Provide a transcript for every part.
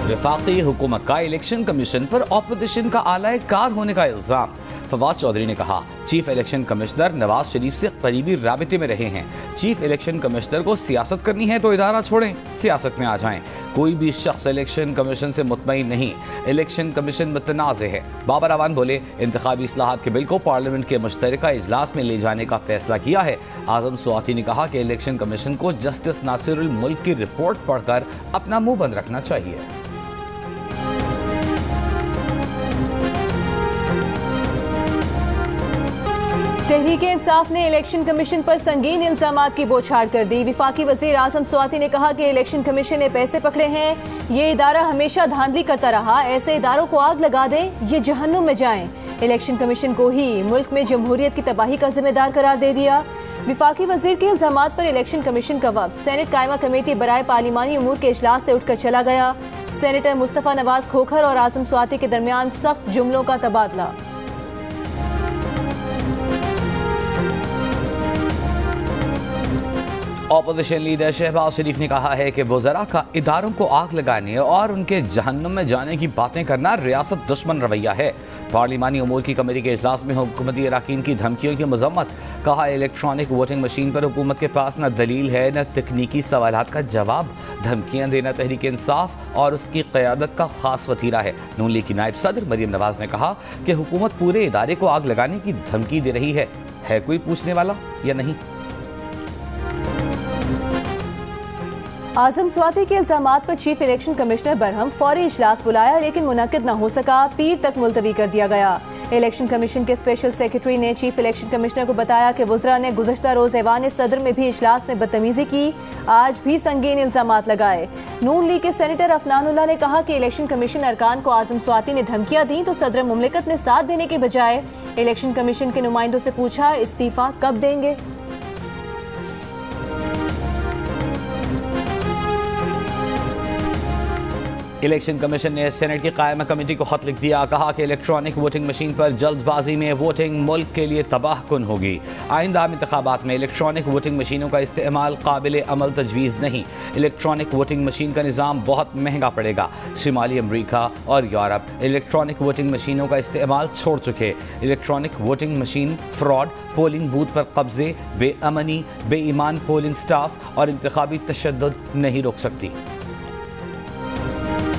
वफाकी हुकूमत का इलेक्शन कमीशन पर ऑपोजिशन का आलाए कार होने का इल्जाम। फवाद चौधरी ने कहा, chief election commissioner Nawaz Sharif से करीबी राबिते में रहे हैं। चीफ इलेक्शन कमिश्नर को सियासत करनी है तो इदारा छोड़ें, सियासत में आ जाएं। कोई भी शख्स इलेक्शन कमीशन से मुतमईन नहीं, इलेक्शन कमीशन मुतनाज़ है। बाबर अवान बोले, इंतखाबी इस्लाहात के बिल को पार्लियामेंट के मुश्तरका इजलास में ले जाने का फैसला किया है। आजम स्वाति ने कहा कि इलेक्शन कमीशन को जस्टिस नासिरुल मुल्क की रिपोर्ट पढ़कर अपना मुंह बंद रखना चाहिए। तहरीके इंसाफ ने इलेक्शन कमीशन पर संगीन इल्जामात की बौछार कर दी। विफाकी वजीर आजम स्वाति ने कहा कि इलेक्शन कमीशन ने पैसे पकड़े हैं, ये इदारा हमेशा धांधली करता रहा, ऐसे इदारों को आग लगा दें, ये जहन्नुम में जाएं। इलेक्शन कमीशन को ही मुल्क में जमहूरियत की तबाही का जिम्मेदार करार दे दिया। विफाकी वजीर के इल्जामात पर इलेक्शन कमीशन का वफ्द सेनेट कायमा कमेटी बराए पार्लिमानी उमूर के इजलास से उठकर चला गया। सेनेटर मुस्तफा नवाज खोखर और आजम स्वाति के दरमियान सख्त जुमलों का तबादला। ऑपोजिशन लीडर शहबाज शरीफ ने कहा है कि वज़रा का इदारों को आग लगाने और उनके जहन्नुम में जाने की बातें करना रियासत दुश्मन रवैया है। पार्लिमानी उमूर की कमेटी के इजलास में हुकूमती अरकान की धमकियों की मजम्मत। कहा, इलेक्ट्रॉनिक वोटिंग मशीन पर हुकूमत के पास न दलील है न तकनीकी सवालात का जवाब। धमकियाँ देना तहरीक इंसाफ और उसकी क़यादत का खास वतीरा है। नून लीग की नायब सदर मरियम नवाज ने कहा कि हुकूमत पूरे इदारे को आग लगाने की धमकी दे रही है कोई पूछने वाला या नहीं? आजम स्वाति के इल्जामात पर चीफ इलेक्शन कमिश्नर बरहम फौरी इजलास बुलाया, लेकिन मुनक्किद न हो सका, पीर तक मुलतवी कर दिया गया। इलेक्शन कमीशन के स्पेशल सेक्रेटरी ने चीफ इलेक्शन कमिश्नर को बताया कि वज़रा ने गुज़श्ता रोज़ ऐवान सदर में भी इजलास में बदतमीजी की, आज भी संगीन इल्जामात लगाए। नून लीग के सेनेटर अफनानुल्लाह ने कहा कि इलेक्शन कमीशन अरकान को आजम स्वाति ने धमकियां दी तो सदर मुमलिकत ने साथ देने के बजाय इलेक्शन कमीशन के नुमाइंदों से पूछा इस्तीफा कब देंगे। इलेक्शन कमीशन ने सेनेट की कायमा कमेटी को खत लिख दिया। कहा कि इलेक्ट्रॉनिक वोटिंग मशीन पर जल्दबाजी में वोटिंग मुल्क के लिए तबाह कुन होगी। आइंदा इंतखाबात में इलेक्ट्रॉनिक वोटिंग मशीनों का इस्तेमाल काबिल अमल तजवीज़ नहीं। इलेक्ट्रॉनिक वोटिंग मशीन का निज़ाम बहुत महंगा पड़ेगा। शुमाली अमरीका और यूरोप इलेक्ट्रॉनिक वोटिंग मशीनों का इस्तेमाल छोड़ चुके। Electronic voting machine fraud, polling booth पर कब्जे, बेअमनी, बेईमान पोलिंग स्टाफ और इंतखाबी तशद्दुद नहीं रोक सकती।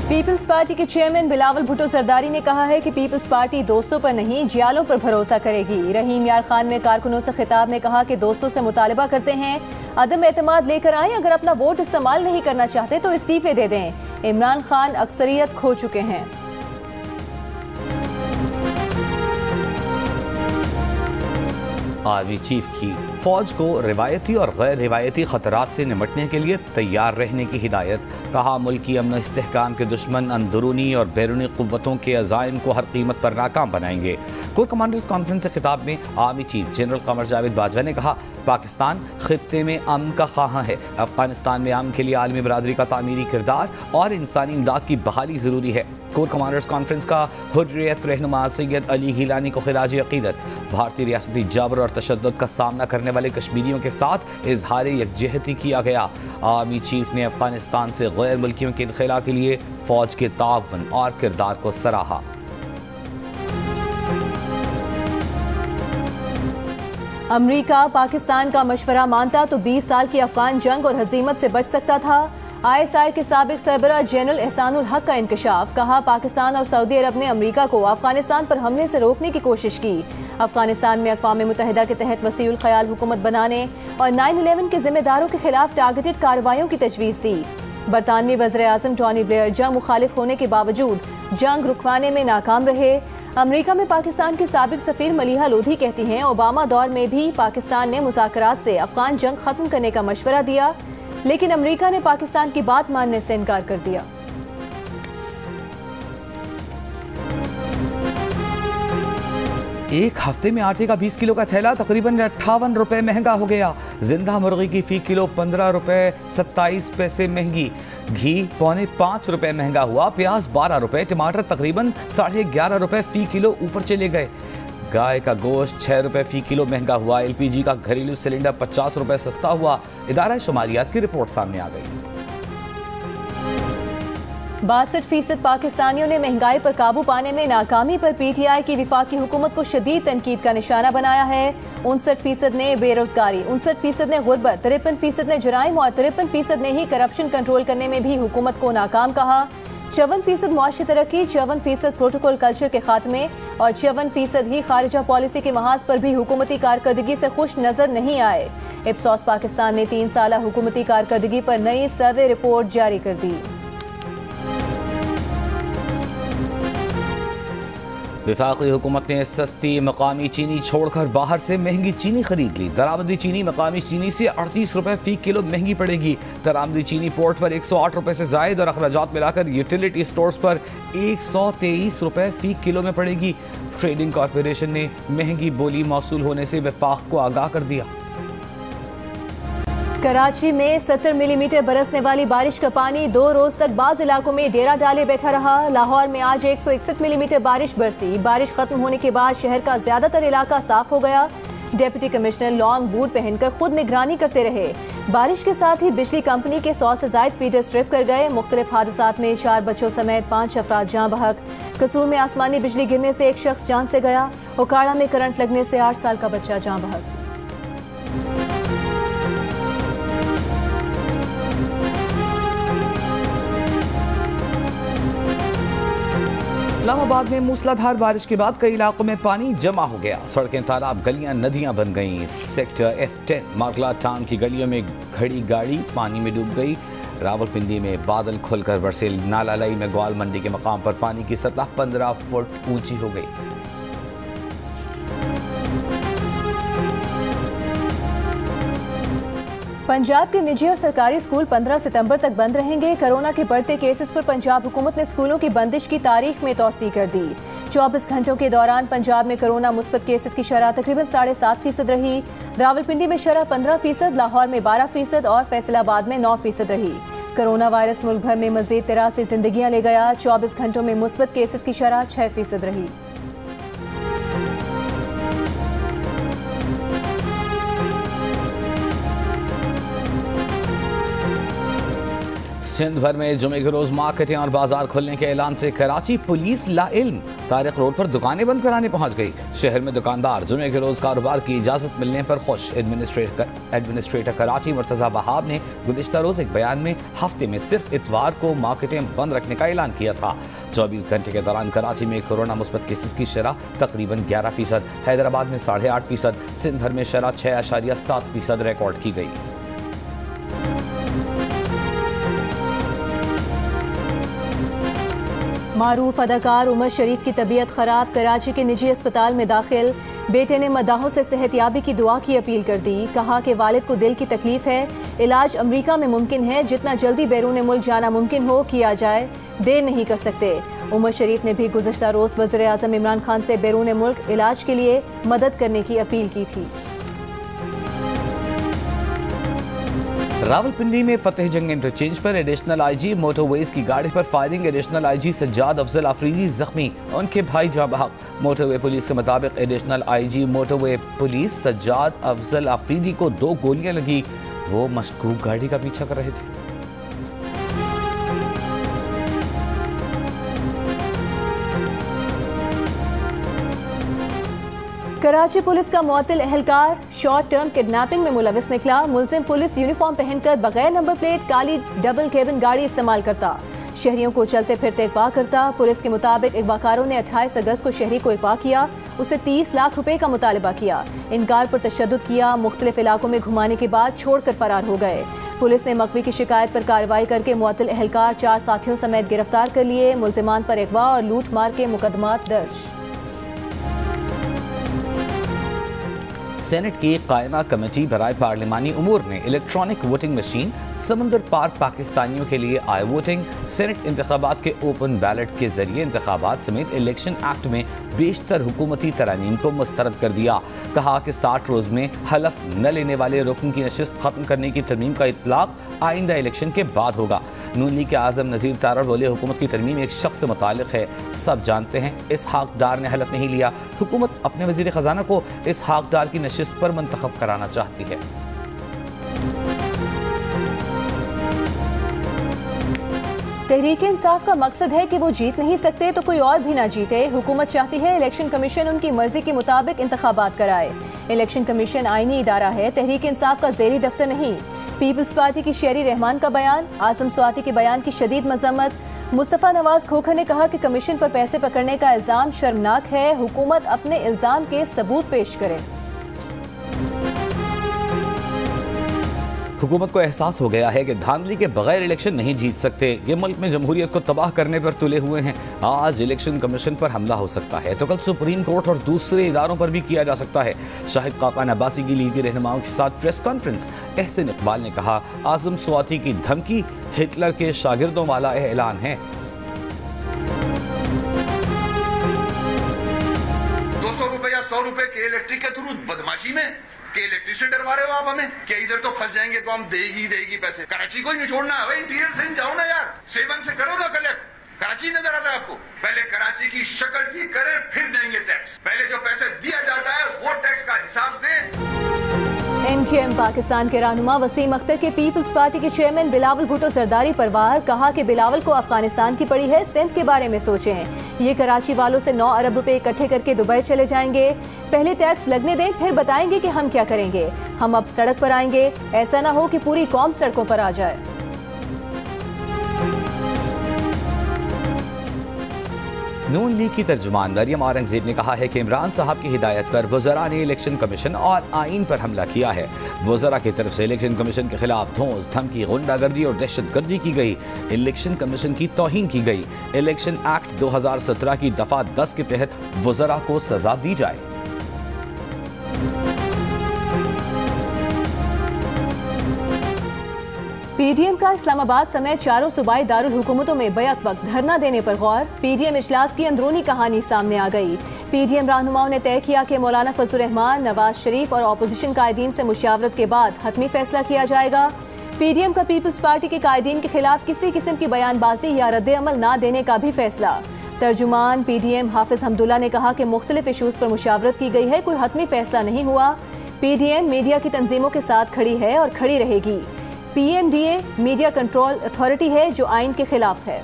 पीपल्स पार्टी के चेयरमैन बिलावल भुट्टो जरदारी ने कहा है कि पीपल्स पार्टी दोस्तों पर नहीं जियालों पर भरोसा करेगी। रहीम यार खान में कारकुनों से खिताब में कहा कि दोस्तों से मुतालबा करते हैं अदम एतमाद लेकर आएं, अगर अपना वोट इस्तेमाल नहीं करना चाहते तो इस्तीफे दे दें। इमरान खान अक्सरियत खो चुके हैं। आर्मी चीफ की फौज को रिवायती और गैर रिवायती खतरात से निपटने के लिए तैयार रहने की हिदायत। कहा, मुल्की अमन इस्तेहकाम के दुश्मन अंदरूनी और बैरूनी कुव्वतों के अज़ाइम को हर कीमत पर नाकाम बनाएंगे। कोर कमांडर्स कॉन्फ्रेंस से खिताब में army chief general Qamar Javed Bajwa ने कहा, पाकिस्तान खित्ते में अमन का ख्वाह है। अफगानिस्तान में अमन के लिए आलमी बरादरी का तामीरी किरदार और इंसानी इमदाद की बहाली ज़रूरी है। कोर कमांडर्स कॉन्फ्रेंस का हुर्रियत रहनुमा सैयद अली गिलानी को खिराज अकीदत। भारतीय रियासती जबर और तशद्दुद का सामना करने वाले कश्मीरियों के साथ इजहार यकजहती किया गया। आर्मी चीफ ने अफगानिस्तान से गैर मुल्कियों के इनखला के लिए फौज के ताउन और किरदार को सराहा। अमरीका पाकिस्तान का मशवरा मानता तो 20 साल की अफगान जंग और हजीमत से बच सकता था। ISI के साबिक सरबराह जनरल एहसानुल हक का इंकशाफ। कहा, पाकिस्तान और सऊदी अरब ने अमरीका को अफगानिस्तान पर हमले से रोकने की कोशिश की। अफगानिस्तान में अक़वाम मुत्तहिदा के तहत वसीउल ख़याल हुकूमत बनाने और 9/11 के जिम्मेदारों के खिलाफ टारगेटेड कार्रवाइयों की तजवीज़ दी। बरतानवी वज़ीर आज़म टोनी ब्लेयर जंग मुखालिफ होने के बावजूद जंग रुकवाने में नाकाम रहे। अमरीका में पाकिस्तान की साबिक सफ़ीर मलिहा लोधी कहती हैं, ओबामा दौर में भी पाकिस्तान ने मुज़ाकरात से अफगान जंग ख़त्म करने का मशवरा दिया, लेकिन अमरीका ने पाकिस्तान की बात मानने से इनकार कर दिया। एक हफ्ते में आटे का 20 किलो का थैला तकरीबन 58 रुपए महंगा हो गया। जिंदा मुर्गी की फी किलो 15 रुपए 27 पैसे महंगी। घी पौने 5 रुपए महंगा हुआ। प्याज 12 रुपए, टमाटर तकरीबन 11.5 रुपए फी किलो ऊपर चले गए। गाय का गोश्त 6 रुपए फी किलो महंगा हुआ। LPG का घरेलू सिलेंडर 50 रुपए सस्ता हुआ। इदारा शुमारियात की रिपोर्ट सामने आ गई। 62% पाकिस्तानियों ने महंगाई पर काबू पाने में नाकामी पर PTI की विफाकी हुकूमत को शदीद तनकीद का निशाना बनाया है। 59% ने बेरोजगारी, 59% ने गुर्बत, 53% ने जराइम और 53% ने ही करप्शन कंट्रोल करने में भी हुकूमत को नाकाम कहा। 54% मुआशी तरक्की, 54% प्रोटोकॉल कल्चर के खात्मे और 54% ही खारिजा पॉलिसी के महाज पर भी हुकूमती कारकर्दगी से खुश नजर नहीं आए। इप्सॉस पाकिस्तान ने 3 साला हुकूमती कारकर्दगी पर नई सर्वे रिपोर्ट जारी कर दी। वफाकी हुकूमत ने सस्ती मकामी चीनी छोड़कर बाहर से महंगी चीनी खरीद ली। दरामदी चीनी मकामी चीनी से 38 रुपए फी किलो महंगी पड़ेगी। दरामदी चीनी पोर्ट पर 108 रुपए से जायद और अखराजात मिलाकर यूटिलिटी स्टोर्स पर 123 रुपए फी किलो में पड़ेगी। ट्रेडिंग कॉरपोरेशन ने महंगी बोली मौसूल होने से वफाक को आगाह कर दिया। कराची में 70 मिलीमीटर बरसने वाली बारिश का पानी 2 रोज तक बाज इलाकों में डेरा डाले बैठा रहा। लाहौर में आज 161 मिलीमीटर बारिश बरसी। बारिश खत्म होने के बाद शहर का ज्यादातर इलाका साफ हो गया। डिप्टी कमिश्नर लॉन्ग बूट पहनकर खुद निगरानी करते रहे। बारिश के साथ ही बिजली कंपनी के 100 से ज्यादा फीडर स्ट्रिप कर गए। मुख्तलिफ हादसात में 4 बच्चों समेत 5 अफराद जान बहक। कसूर में आसमानी बिजली गिरने से एक शख्स जान से गया। ओकाड़ा में करंट लगने से 8 साल का बच्चा जान बहक। इस्लामाबाद में मूसलाधार बारिश के बाद कई इलाकों में पानी जमा हो गया। सड़कें, तालाब, गलियां, नदियां बन गईं। सेक्टर F10 मार्गला टाउन की गलियों में खड़ी गाड़ी पानी में डूब गई। रावलपिंडी में बादल खुलकर बरसे। नालालई में ग्वाल मंडी के मकाम पर पानी की सतह 15 फुट ऊंची हो गई। पंजाब के निजी और सरकारी स्कूल 15 सितंबर तक बंद रहेंगे। कोरोना के बढ़ते केसेस पर पंजाब हुकूमत ने स्कूलों की बंदिश की तारीख में तौसी कर दी। 24 घंटों के दौरान पंजाब में कोरोना मुस्बत केसेस की शरह तकरीबन 7.5% रही। रावलपिंडी में शरह 15%, लाहौर में 12% और फैसलाबाद में 9% रही। कोरोना वायरस मुल्क भर में मजीद 83 जिंदगियां ले गया। 24 घंटों में मुस्बत केसेस की शरह 6% रही। सिंध भर में जुमे के रोज मार्केटें और बाजार खुलने के ऐलान से कराची पुलिस लाइल्म तारिक रोड पर दुकानें बंद कराने पहुंच गई। शहर में दुकानदार जुमे के रोज कारोबार की इजाजत मिलने पर खुश। एडमिनिस्ट्रेटर कराची मुर्तजा बहाब ने गुज़िश्ता रोज एक बयान में हफ्ते में सिर्फ इतवार को मार्केटें बंद रखने का ऐलान किया था। 24 घंटे के दौरान कराची में कोरोना मुस्बत केसेस की शरह तकरीबन 11%, हैदराबाद में 8.5%, सिंध भर में शरह 6.7% रिकॉर्ड की गई। मारूफ अदाकार उमर शरीफ की तबीयत खराब, कराची के निजी अस्पताल में दाखिल। बेटे ने मद्दाहों से सेहतयाबी की दुआ की अपील कर दी। कहा कि वालिद को दिल की तकलीफ है, इलाज अमरीका में मुमकिन है, जितना जल्दी बैरून मुल्क जाना मुमकिन हो किया जाए, देर नहीं कर सकते। उमर शरीफ ने भी गुज़िश्ता रोज वज़ीर आज़म इमरान खान से बैरून मुल्क इलाज के लिए मदद करने की अपील की थी। रावलपिंडी में फतेह जंग इंटरचेंज पर एडिशनल IG मोटरवेज की गाड़ी पर firing. Additional IG Sajjad Afzal Afridi जख्मी, उनके भाई जाँ बहक। मोटरवे पुलिस के मुताबिक additional IG motorway police Sajjad Afzal Afridi को 2 गोलियां लगी। वो मशकूक गाड़ी का पीछा कर रहे थे। कराची पुलिस का मुअत्तल एहलकार शॉर्ट टर्म किडनैपिंग में मुलविस निकला। मुलजिम पुलिस यूनिफॉर्म पहनकर बगैर नंबर प्लेट काली डबल केबिन गाड़ी इस्तेमाल करता, शहरियों को चलते फिरते अगवा करता। पुलिस के मुताबिक अगवाकारों ने 28 अगस्त को शहरी को अगवा किया, उसे 30 लाख रुपए का मुतालबा किया, इनकार पर तशद्दुद किया, मुख्तलिफ इलाकों में घुमाने के बाद छोड़कर फरार हो गए। पुलिस ने मकवी की शिकायत पर कार्रवाई करके मुअत्तल एहलकार 4 साथियों समेत गिरफ्तार कर लिए। मुलजिमान पर अगवा और लूट मार के मुकदमात दर्ज। सेनेट की कायमा कमेटी बराए पार्लिमानी उमूर ने इलेक्ट्रॉनिक वोटिंग मशीन, समंदर पार पाकिस्तानियों के लिए आई वोटिंग, सेनेट इंतखाबात के ओपन बैलेट के जरिए इंतखाबात समेत इलेक्शन एक्ट में बेशतर हुकूमती तरामीम को मुस्तरद कर दिया। कहा कि 60 रोज में हलफ न लेने वाले रुकन की नशिस्त खत्म करने की तरमीम का इतलाक आइंदा इलेक्शन के बाद होगा। नून लीग के आज़म नज़ीर तारड़ बोले, हुकूमत की तरमीम एक शख्स से मुतालिक है, सब जानते हैं इस हकदार ने हलफ नहीं लिया। हुकूमत अपने वज़ीर ख़जाना को इस हकदार की नशिस्त पर मुंतखब कराना चाहती है। तहरीक इंसाफ का मकसद है कि वो जीत नहीं सकते तो कोई और भी ना जीते। हुकूमत चाहती है इलेक्शन कमीशन उनकी मर्जी के मुताबिक इंतखाबात कराए। इलेक्शन कमीशन आईनी इदारा है, तहरीक इंसाफ का ज़ेरी दफ्तर नहीं। पीपल्स पार्टी की शेरी रहमान का बयान, आज़म स्वाति के बयान की शदीद मजम्मत। मुस्तफ़ा नवाज खोखर ने कहा कि कमीशन पर पैसे पकड़ने का इल्ज़ाम शर्मनाक है, हुकूमत अपने इल्ज़ाम के सबूत पेश करे। हुकूमत को एहसास हो गया है कि धांधली के बगैर इलेक्शन नहीं जीत सकते। ये मुल्क में जमहूरियत को तबाह करने पर तुले हुए हैं। आज इलेक्शन कमीशन पर हमला हो सकता है तो कल सुप्रीम कोर्ट और दूसरे इदारों पर भी किया जा सकता है। शाहिद खाकान अब्बासी की लीगी रहनुमाओं के साथ प्रेस कॉन्फ्रेंस। एहसन इकबाल ने कहा, आज़म स्वाति की धमकी हिटलर के शागिर्दों वाला ऐलान है। 200 रुपए या 100 रुपए के इलेक्ट्रिक के थ्रू बदमाशी में कि इलेक्ट्रिसिटी डरवा रहे हो आप हमें कि इधर तो फंस जाएंगे तो हम देगी पैसे। कराची को ही नहीं छोड़ना है, इंटीरियर से जाओ ना यार, 7 से करो ना कलेक्ट। कराची नजर आता है आपको? पहले कराची की शक्ल ठीक करें फिर देंगे टैक्स। पहले जो पैसे दिया जाता है वो टैक्स का हिसाब दें। MQM पाकिस्तान के रहनुमा वसीम अख्तर के पीपल्स पार्टी के चेयरमैन बिलावल भुट्टो जरदारी पर वार। कहा कि बिलावल को अफगानिस्तान की पड़ी है, सिंध के बारे में सोचें। ये कराची वालों से 9 अरब रुपए इकट्ठे करके दुबई चले जाएंगे। पहले टैक्स लगने दें फिर बताएंगे कि हम क्या करेंगे। हम अब सड़क पर आएंगे, ऐसा ना हो कि पूरी कौम सड़कों पर आ जाए। नून लीग की तर्जुमान मरियम औरंगजेब ने कहा है कि इमरान साहब की हिदायत पर वज़रा ने इलेक्शन कमीशन और आइन पर हमला किया है। वज़रा की तरफ से इलेक्शन कमीशन के खिलाफ धौंस, धमकी, गुंडागर्दी और दहशतगर्दी की गई। इलेक्शन कमीशन की तौहीन की गई। इलेक्शन एक्ट 2017 की दफा 10 के तहत वज़रा को सजा दी जाए। PDM का इस्लामाबाद समेत चारों सूबाई दारुल हुकूमतों में बैक वक्त धरना देने पर गौर। PDM इजलास की अंदरूनी कहानी सामने आ गई। PDM रहनुमाओं ने तय किया कि मौलाना फजलुर रहमान, नवाज शरीफ और अपोजिशन कायदीन से मुशावरत के बाद हतमी फैसला किया जाएगा। PDM का पीपल्स पार्टी के कायदीन के खिलाफ किसी किस्म की बयानबाजी या रद्द अमल न देने का भी फैसला। तर्जुमान PDM हाफिज हमदुल्ला ने कहा कि मुख्तलिफ इशूज पर मुशावरत की गई है, कोई हतमी फैसला नहीं हुआ। PDM मीडिया की तंजीमों के साथ खड़ी है और खड़ी रहेगी। PMDA मीडिया कंट्रोल अथॉरिटी है जो आइन के खिलाफ है।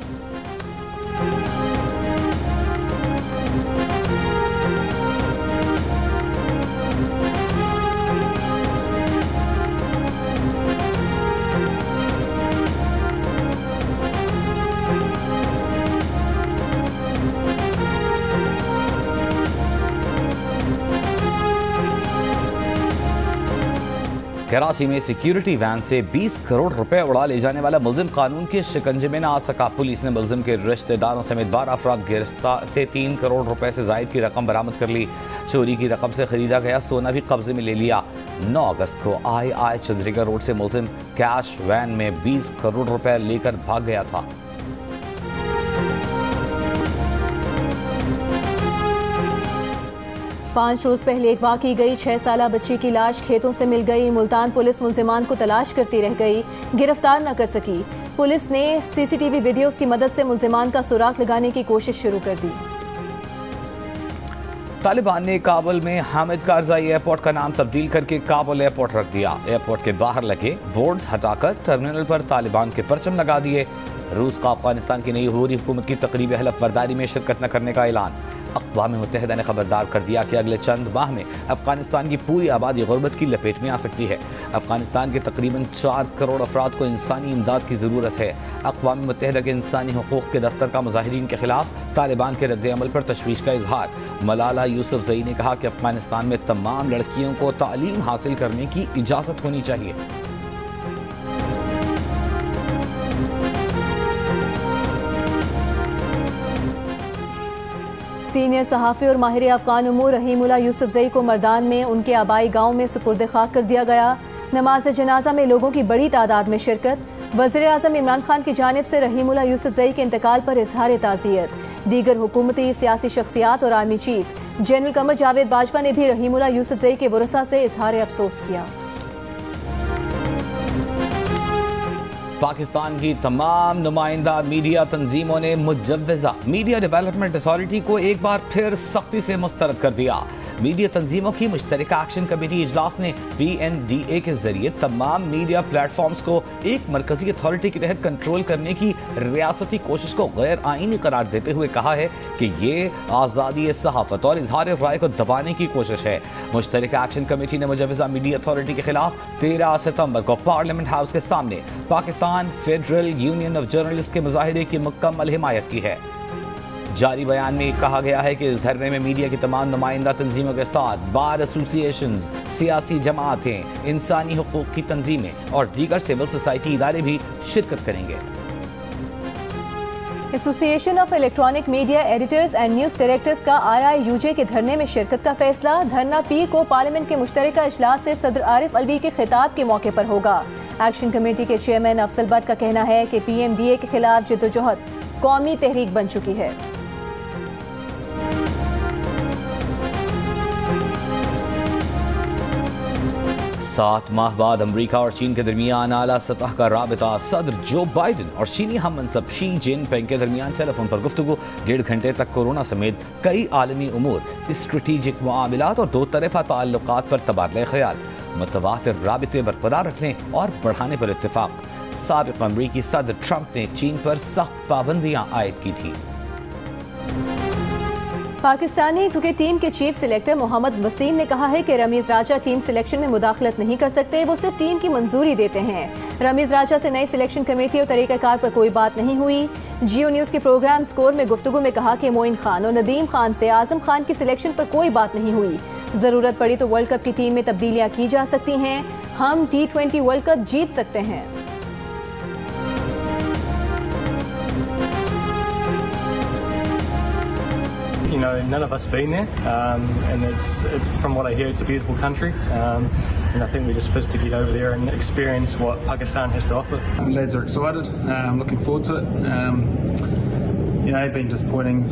कराची में सिक्योरिटी वैन से 20 करोड़ रुपए उड़ा ले जाने वाला मुलजिम कानून के शिकंजे में न आ सका। पुलिस ने मुलजिम के रिश्तेदारों समेत 12 अफराद गिरफ्तार से 3 करोड़ रुपए से जायद की रकम बरामद कर ली। चोरी की रकम से खरीदा गया सोना भी कब्जे में ले लिया। 9 अगस्त को आई चंद्रिका रोड से मुलजिम कैश वैन में 20 करोड़ रुपए लेकर भाग गया था। पांच रोज पहले अगवा की गई 6 साला बच्ची की लाश खेतों से मिल गई। मुल्तान पुलिस मुलजिमान को तलाश करती रह गई, गिरफ्तार न कर सकी। पुलिस ने CCTV वीडियोस की मदद से मुलजिमान का सुराग लगाने की कोशिश शुरू कर दी। तालिबान ने काबुल में हामिद कारजाई एयरपोर्ट का नाम तब्दील करके काबुल एयरपोर्ट रख दिया। एयरपोर्ट के बाहर लगे बोर्ड्स हटाकर टर्मिनल पर तालिबान के परचम लगा दिए। रूस का अफगानिस्तान की नई हुकूमत हुकूमत की तकरीब हलफ बर्दारी में शिरकत न करने का ऐलान। अक़वाम मुत्तहिदा ने खबरदार कर दिया कि अगले चंद माह में अफगानिस्तान की पूरी आबादी गुर्बत की लपेट में आ सकती है। अफगानिस्तान के तकरीबन 4 करोड़ अफराद को इंसानी इमदाद की ज़रूरत है। अक़वाम मुत्तहिदा के इंसानी हुकूक़ के दफ्तर का मुजाहिरीन के खिलाफ तालिबान के रद्द अमल पर तशवीश का इजहार। मलाला यूसुफजई ने कहा कि अफगानिस्तान में तमाम लड़कियों को तालीम हासिल करने की इजाज़त होनी चाहिए। सीनियर सहाफ़ी और माहिर अफ़गान उमूर रहीमुल्लाह यूसुफजई को मर्दान में उनके आबाई गांव में सुपुर्द खाक कर दिया गया। नमाज जनाजा में लोगों की बड़ी तादाद में शिरकत। वज़ीर आज़म इमरान खान की जानिब से रहीमुल्लाह यूसुफजई के इंतकाल पर इजहार ताज़ियत। दीगर हुकूमती सियासी शख्सियात और army chief general Qamar Javed Bajwa ने भी रहीमुल्लाह यूसुफजई के वरसा से इजहार अफसोस किया। पाकिस्तान की तमाम नुमाइंदा मीडिया तंजीमों ने मुजव्वज़ा मीडिया डेवलपमेंट अथॉरिटी को एक बार फिर सख्ती से मुस्तरद कर दिया। मीडिया तंजीमों की मुश्तरका एक्शन कमेटी इजलास ने PNDA के जरिए तमाम मीडिया प्लेटफॉर्म्स को एक मरकजी अथॉरिटी के तहत कंट्रोल करने की रियासती कोशिश को गैर आईनी करार देते हुए कहा है कि ये आज़ादी सहाफत और इजहार राय को दबाने की कोशिश है। मुश्तरका एक्शन कमेटी ने मुजवजा मीडिया अथॉरिटी के खिलाफ 13 सितंबर को पार्लियामेंट हाउस के सामने Pakistan federal union of journalist के मुजाहिरे की मुकम्मल हिमायत की है। जारी बयान में कहा गया है कि इस धरने में मीडिया की तमाम नुमाइंदा तंजीमों के साथ बार एसोसिएशंस, सियासी जमातें, इंसानी हुकूक की तंजीमें और दीगर सिविल सोसाइटी इदारे भी शिरकत करेंगे। Association of electronic media editors and news directors का RIUJ के धरने में शिरकत का फैसला। धरना पीर को पार्लियामेंट के मुश्तरका इजलास से सदर आरिफ अलवी के खिताब के मौके पर होगा। एक्शन कमेटी के चेयरमैन अफजल भट्ट का कहना है कि PMDA के खिलाफ जद्दोजहद कौमी तहरीक बन चुकी है। 7 माह बाद अमेरिका और चीन के दरमियान आला सतह का राबिता। सदर जो बाइडन और चीनी हम मनसब शी जिनपिंग के दरमियान टेलीफोन पर गुफ्तगू। 1.5 घंटे तक कोरोना समेत कई आलमी उमूर, स्ट्रेटेजिक मामलात और दो तरफा ताल्लुकात पर तबादला ख्याल, मुतवातिर राबिते बरकरार रखने और बढ़ाने पर इत्तेफाक। साबिक अमरीकी सदर ट्रंप ने चीन पर सख्त पाबंदियां आयद की थी। पाकिस्तानी क्रिकेट टीम के चीफ सिलेक्टर मोहम्मद वसीम ने कहा है कि रमीज राजा टीम सिलेक्शन में मुदाखलत नहीं कर सकते, वो सिर्फ टीम की मंजूरी देते हैं। रमीज राजा से नई सिलेक्शन कमेटी और तरीक़ाकार पर कोई बात नहीं हुई। जियो न्यूज़ के प्रोग्राम स्कोर में गुफ्तगू में कहा कि मोइन खान और नदीम खान से आजम खान की सिलेक्शन पर कोई बात नहीं हुई। ज़रूरत पड़ी तो वर्ल्ड कप की टीम में तब्दीलियाँ की जा सकती हैं। हम T20 वर्ल्ड कप जीत सकते हैं। You know, none of us have been there, and it's from what I hear, it's a beautiful country, and I think we're just first to get over there and experience what Pakistan has to offer. Lads are excited. I'm looking forward to it. You know, it's been disappointing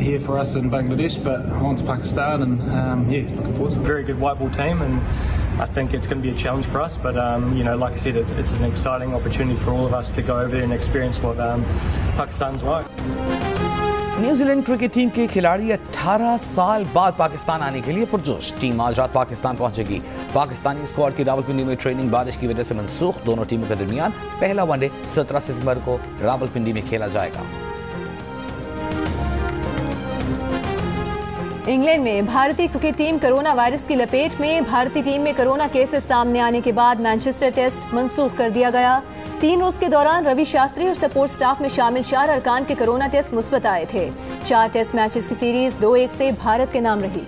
here for us in Bangladesh, but on to Pakistan, and yeah, looking forward to it. Very good white ball team, and I think it's going to be a challenge for us. But you know, like I said, it's an exciting opportunity for all of us to go over there and experience what Pakistan's like. New Zealand cricket team के खिलाड़ी 18 साल बाद पाकिस्तान आने के लिए पुरजोश। Team आज रात पाकिस्तान पहुंचेगी। पाकिस्तानी स्क्वाड की रावलपिंडी में ट्रेनिंग बारिश की वजह से मनसूख। दोनों टीमों के दरमियान पहला वनडे 17 सितंबर को रावलपिंडी में खेला जाएगा। इंग्लैंड में भारतीय क्रिकेट टीम कोरोना वायरस की लपेट में। भारतीय टीम में कोरोना केसेस सामने आने के बाद मैनचेस्टर टेस्ट मनसूख कर दिया गया। 3 रोज के दौरान रवि शास्त्री और सपोर्ट स्टाफ में शामिल 4 अरकान के कोरोना टेस्ट मुस्बत आए थे। 4 टेस्ट मैचेस की सीरीज 2-1 से भारत के नाम रही।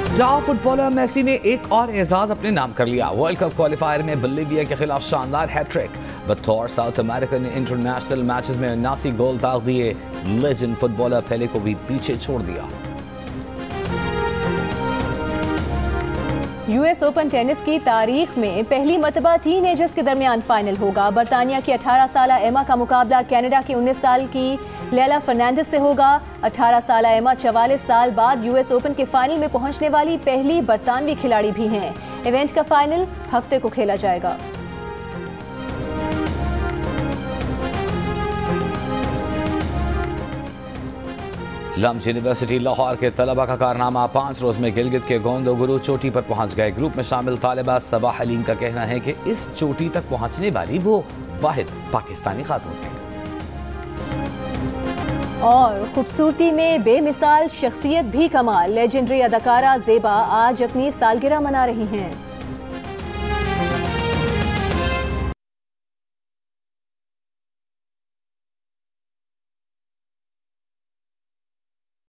स्टार फुटबॉलर मेसी ने एक और एजाज अपने नाम कर लिया। वर्ल्ड कप क्वालिफायर में बोलिविया के खिलाफ शानदार हैट्रिक। बतौर साउथ अमेरिकन इंटरनेशनल मैचेस में 79 गोल दाग दिए। लेजेंड फुटबॉलर पेले को भी पीछे छोड़ दिया। US ओपन टेनिस की तारीख में पहली मर्तबा टीनएजर्स के दरमियान फाइनल होगा। बरतानिया की 18 साल एमा का मुकाबला कनाडा की 19 साल की लैला फर्नांडिस से होगा। 18 साल एमा 44 साल बाद US ओपन के फाइनल में पहुंचने वाली पहली बरतानवी खिलाड़ी भी हैं। इवेंट का फाइनल हफ्ते को खेला जाएगा। लम्स यूनिवर्सिटी लाहौर के तलबा का कारनामा। 5 रोज में गिलगित के गोंदो गुरु चोटी पर पहुंच गए। ग्रुप में शामिल तालिबा सबा हलीम का कहना है कि इस चोटी तक पहुंचने वाली वो वाहिद पाकिस्तानी खातून है। और खूबसूरती में बेमिसाल, शख्सियत भी कमाल, लेजेंडरी अदाकारा ज़ेबा आज अपनी सालगिरह मना रही हैं।